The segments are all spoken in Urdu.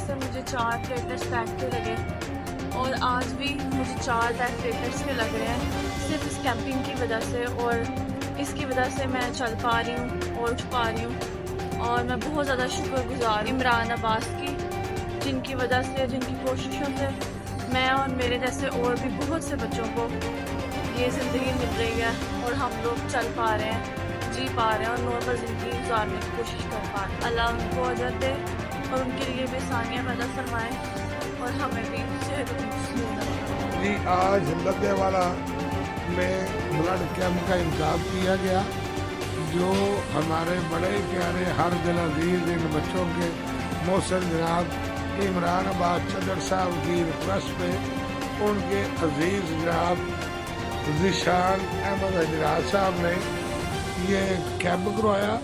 سے مجھے 4 پلیٹلیٹس پیک کے لگے اور آج بھی مجھے 4 پلیٹلیٹس کے لگ رہے ہیں صرف اس کیمپنگ کی وجہ سے، اور اس کی وجہ سے میں چل پا رہی ہوں اور اٹھ پا رہی ہوں، اور میں بہت زیادہ شکر گزار ہوں عمران عباس کی، جن کی وجہ سے، جن کی کوششوں سے میں اور میرے جیسے اور بھی بہت سے بچوں کو یہ زندگی مل رہی ہے اور ہم لوگ چل پا رہے ہیں، جی پا رہے ہیں اور نارمل زندگی گزارنے کی کوشش کر پا رہے ہیں۔ اللہ ان کو اجر دے اور ان کے لیے بھی آسانیاں پیدا فرمائیں اور ہمیں بھی صحت و جی آج لدھے والا میں بلڈ کیمپ کا انعقاد کیا گیا، جو ہمارے بڑے پیارے ہر دل عزیز ان بچوں کے محسن جناب عمران عباس چدر صاحب کی ریکویسٹ پہ ان کے عزیز جناب ذیشان احمد حجرات صاحب نے یہ کیمپ کروایا،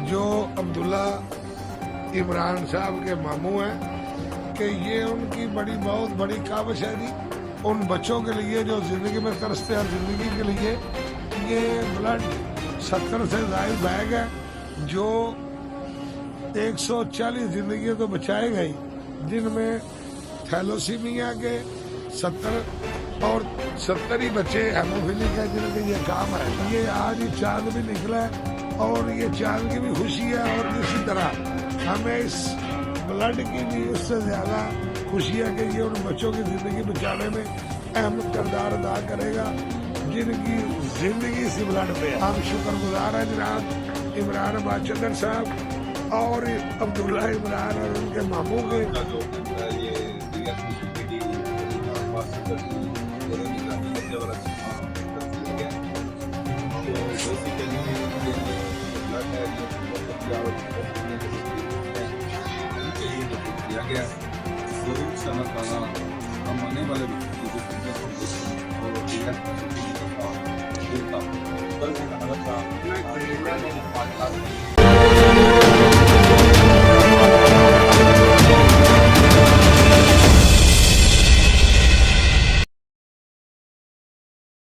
جو عبداللہ عمران صاحب کے ماموں ہیں، کہ یہ ان کی بہت بڑی کاوش ہے جی ان بچوں کے لیے جو زندگی میں ترستے ہیں، زندگی کے لیے یہ بلڈ 70 سے زائد بیگ ہے جو 140 زندگیاں تو بچائے گئی، جن میں تھیلوسیمیا کے 70 اور 70 ہی بچے ہیموفیلی کے جن کے یہ کام ہے۔ یہ آج ہی چاند بھی نکلا ہے اور یہ چاند کی بھی خوشی ہے، اور اسی طرح ہمیں اس بلڈ کی بھی اس سے زیادہ خوشی ہے کہ یہ ان بچوں کی زندگی بچانے میں اہم کردار ادا کرے گا جن کی زندگی اسی بلڈ پہ ہے۔ ہم شکر گزار ہیں جناب عمران عباس چدر صاحب اور عبداللہ عمران اور ان کے ماموں کے۔ ہم آنے والے اور